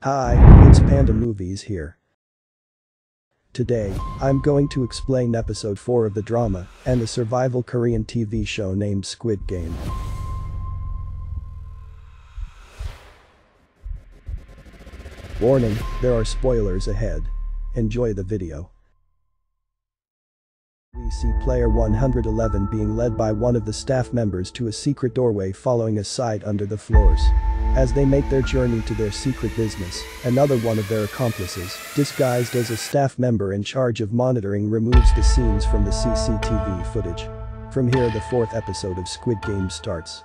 Hi, it's Panda Movies here. Today, I'm going to explain episode 4 of the drama and the survival Korean TV show named Squid Game. Warning, there are spoilers ahead. Enjoy the video. We see player 111 being led by one of the staff members to a secret doorway following a site under the floors. As they make their journey to their secret business, another one of their accomplices, disguised as a staff member in charge of monitoring, removes the scenes from the CCTV footage. From here, the fourth episode of Squid Game starts.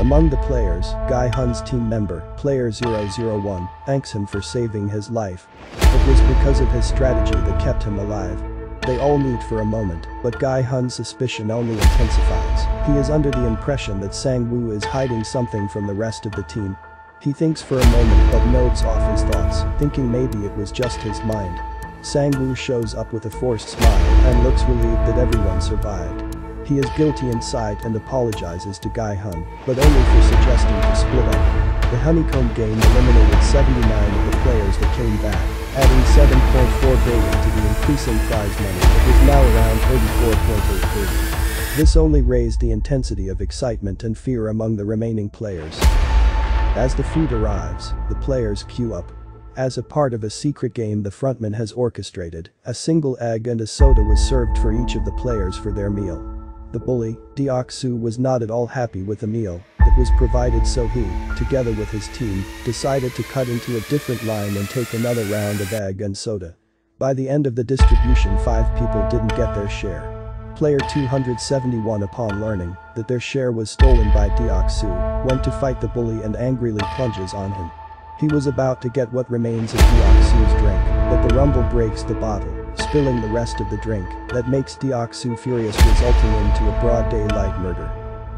Among the players, Guy Hun's team member, player 001, thanks him for saving his life. It was because of his strategy that kept him alive. They all meet for a moment, but Guy Hun's suspicion only intensifies. He is under the impression that Sang-woo is hiding something from the rest of the team. He thinks for a moment but nods off his thoughts, thinking maybe it was just his mind. Sang-woo shows up with a forced smile and looks relieved that everyone survived. He is guilty inside and apologizes to Guy Hun, but only for suggesting to split up. The honeycomb game eliminated 79 of the players that came back, adding 7.4 billion to the increasing prize money that was now around 34.8 billion. This only raised the intensity of excitement and fear among the remaining players. As the food arrives, the players queue up. As a part of a secret game the frontman has orchestrated, a single egg and a soda was served for each of the players for their meal. The bully, Deok-soo, was not at all happy with the meal that was provided, so he, together with his team, decided to cut into a different line and take another round of egg and soda. By the end of the distribution, 5 people didn't get their share. Player 271, upon learning that their share was stolen by Deok-soo, went to fight the bully and angrily plunges on him. He was about to get what remains of Deok-soo's drink, but the rumble breaks the bottle, spilling the rest of the drink. That makes Deok-soo furious, resulting into a broad daylight murder.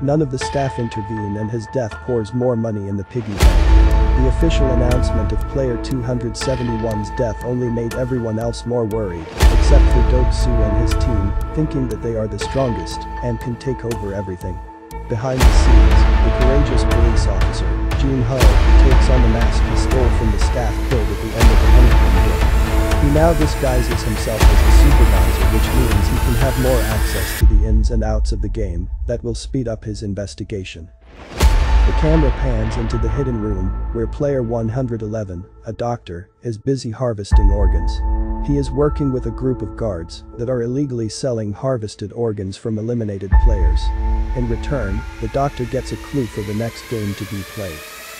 None of the staff intervene and his death pours more money in the piggy bank. The official announcement of player 271's death only made everyone else more worried, except for Deok-soo and his team, thinking that they are the strongest and can take over everything. Behind the scenes, the courageous police officer, Jun-ho, takes on the mask he stole from the staff killed at the end of the honeycomb game. He now disguises himself as a supervisor, which means he can have more access to the ins and outs of the game that will speed up his investigation. The camera pans into the hidden room where player 111, a doctor, is busy harvesting organs. He is working with a group of guards that are illegally selling harvested organs from eliminated players. In return, the doctor gets a clue for the next game to be played.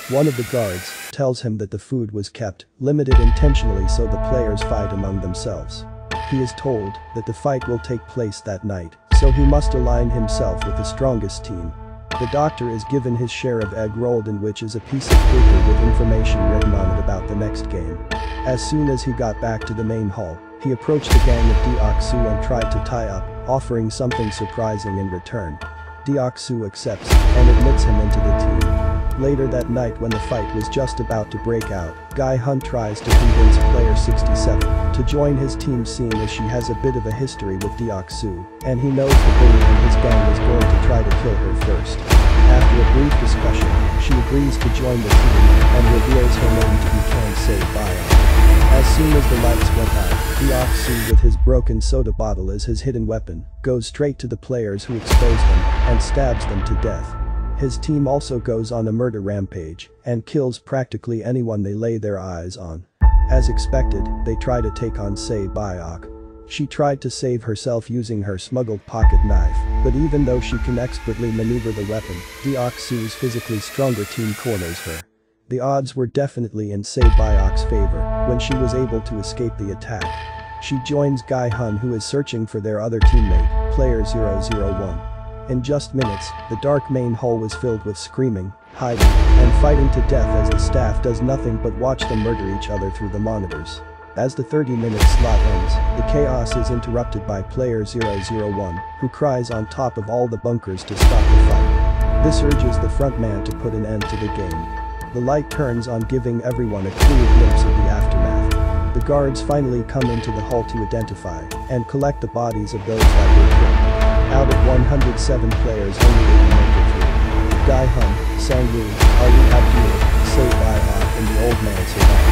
One of the guards tells him that the food was kept limited intentionally so the players fight among themselves. He is told that the fight will take place that night, so he must align himself with the strongest team. The doctor is given his share of egg rolled, in which is a piece of paper with information written on it about the next game. As soon as he got back to the main hall, he approached the gang of Deok-soo and tried to tie up, offering something surprising in return. Deok-soo accepts and admits him into the team. Later that night, when the fight was just about to break out, Guy Hun tries to convince player 67 to join his team, seeing as she has a bit of a history with Deok-soo, and he knows the bully and his gang is going to try to kill her first. After a brief discussion, she agrees to join the team and reveals her name to be Kansei Bio. As soon as the lights went out, Deok-soo, with his broken soda bottle as his hidden weapon, goes straight to the players who expose them and stabs them to death. His team also goes on a murder rampage and kills practically anyone they lay their eyes on. As expected, they try to take on Sei-byok. She tried to save herself using her smuggled pocket knife, but even though she can expertly maneuver the weapon, Deok-soo's physically stronger team corners her. The odds were definitely in Sei-byok's favor when she was able to escape the attack. She joins Guy Hun, who is searching for their other teammate, player 001. In just minutes, the dark main hall was filled with screaming, hiding, and fighting to death as the staff does nothing but watch them murder each other through the monitors. As the 30-minute slot ends, the chaos is interrupted by player 001, who cries on top of all the bunkers to stop the fight. This urges the frontman to put an end to the game. The light turns on, giving everyone a clear glimpse of the aftermath. The guards finally come into the hall to identify and collect the bodies of those that were killed. Out of 107 players, only 8 make it through. Guy Hun, Sang-woo, Ali Abdul, Sei-byok, and the old man survived.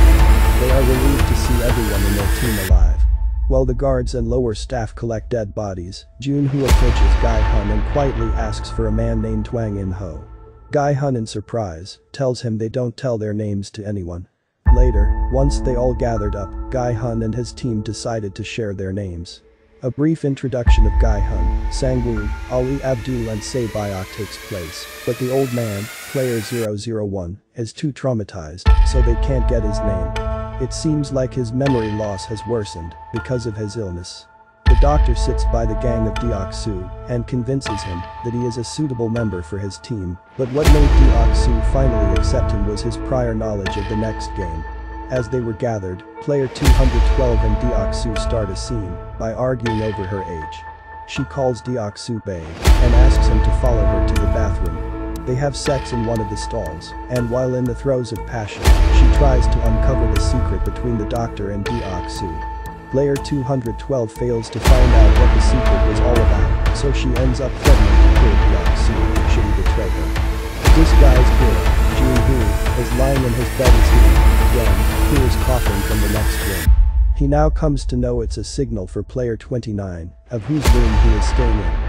are relieved to see everyone in their team alive. While the guards and lower staff collect dead bodies, Junhoo approaches Gai-hun and quietly asks for a man named Twang In-ho. Gai-hun, in surprise, tells him they don't tell their names to anyone. Later, once they all gathered up, Gai-hun and his team decided to share their names. A brief introduction of Gai-hun, Sang-woo, Ali Abdul and Se Byok takes place, but the old man, player 001, is too traumatized, so they can't get his name. It seems like his memory loss has worsened because of his illness. The doctor sits by the gang of Deok-soo and convinces him that he is a suitable member for his team, but what made Deok-soo finally accept him was his prior knowledge of the next game. As they were gathered, player 212 and Deok-soo start a scene by arguing over her age. She calls Deok-soo bae and asks him to follow her to the bathroom. They have sex in one of the stalls, and while in the throes of passion, she tries to uncover the secret between the doctor and Deok-soo. Player 212 fails to find out what the secret was all about, so she ends up threatening to kill Deok-soo should he betray her. This guy's hero, Junhoo, is lying in his bed as he, again, hears coughing from the next room. He now comes to know it's a signal for player 29, of whose room he is staying in.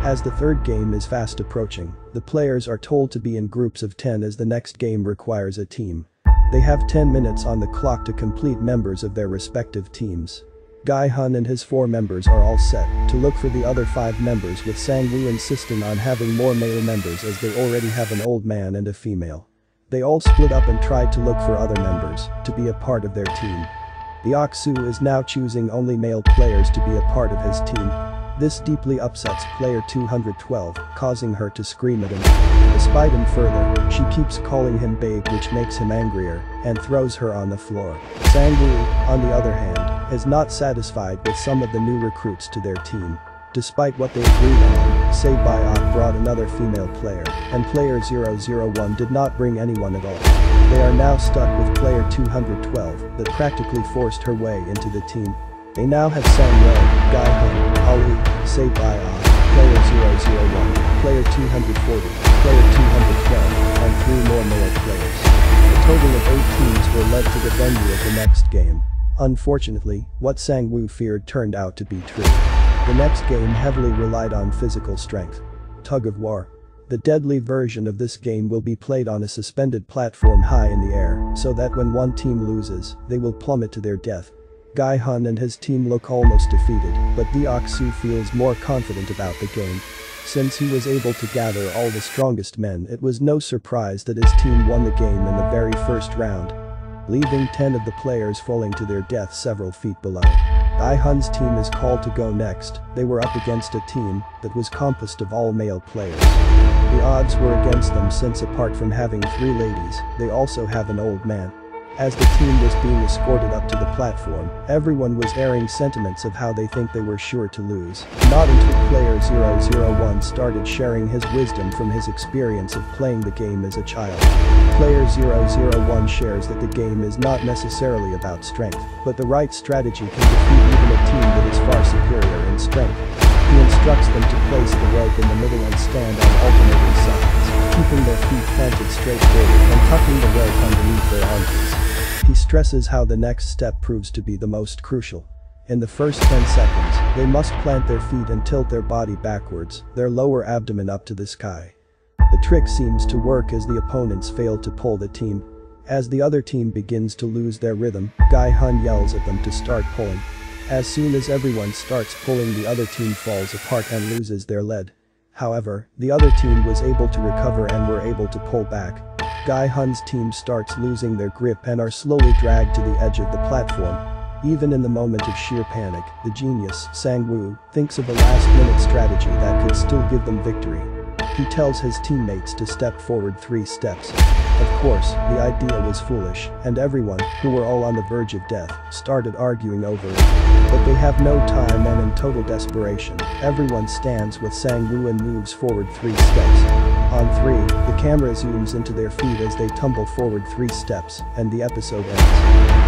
As the third game is fast approaching, the players are told to be in groups of 10 as the next game requires a team. They have 10 minutes on the clock to complete members of their respective teams. Gai-hun and his 4 members are all set to look for the other 5 members, with Sang-woo insisting on having more male members as they already have an old man and a female. They all split up and try to look for other members to be a part of their team. Deok-soo is now choosing only male players to be a part of his team. This deeply upsets player 212, causing her to scream at him. Despite him further, she keeps calling him babe, which makes him angrier and throws her on the floor. Sang-woo, on the other hand, is not satisfied with some of the new recruits to their team. Despite what they agreed on, Se Byok brought another female player, and player 001 did not bring anyone at all. They are now stuck with player 212 that practically forced her way into the team. They now have Sang-woo, Gai-hun, Ali, Se Byok, player 001, player 240, player 212, and 3 more male players. A total of 8 teams were led to the venue of the next game. Unfortunately, what Sang-woo feared turned out to be true. The next game heavily relied on physical strength. Tug of war. The deadly version of this game will be played on a suspended platform high in the air, so that when one team loses, they will plummet to their death. Gai-hun and his team look almost defeated, but Deok-soo feels more confident about the game. Since he was able to gather all the strongest men, it was no surprise that his team won the game in the very first round, leaving 10 of the players falling to their death several feet below. Gai-hun's team is called to go next. They were up against a team that was composed of all male players. The odds were against them since apart from having 3 ladies, they also have an old man. As the team was being escorted up to the platform, everyone was airing sentiments of how they think they were sure to lose. Not until player 001 started sharing his wisdom from his experience of playing the game as a child. Player 001 shares that the game is not necessarily about strength, but the right strategy can defeat even a team that is far superior in strength. He instructs them to place the rope in the middle and stand on alternating sides, keeping their feet planted straight forward and tucking the rope underneath their armpits. He stresses how the next step proves to be the most crucial. In the first 10 seconds, they must plant their feet and tilt their body backwards, their lower abdomen up to the sky. The trick seems to work as the opponents fail to pull the team. As the other team begins to lose their rhythm, Gai-hun yells at them to start pulling. As soon as everyone starts pulling, the other team falls apart and loses their lead. However, the other team was able to recover and were able to pull back. Gai-hun's team starts losing their grip and are slowly dragged to the edge of the platform. Even in the moment of sheer panic, the genius, Sang-woo, thinks of a last-minute strategy that could still give them victory. He tells his teammates to step forward 3 steps. Of course, the idea was foolish, and everyone, who were all on the verge of death, started arguing over it. But they have no time, and in total desperation, everyone stands with Sang-woo and moves forward 3 steps. On 3, the camera zooms into their feet as they tumble forward 3 steps, and the episode ends.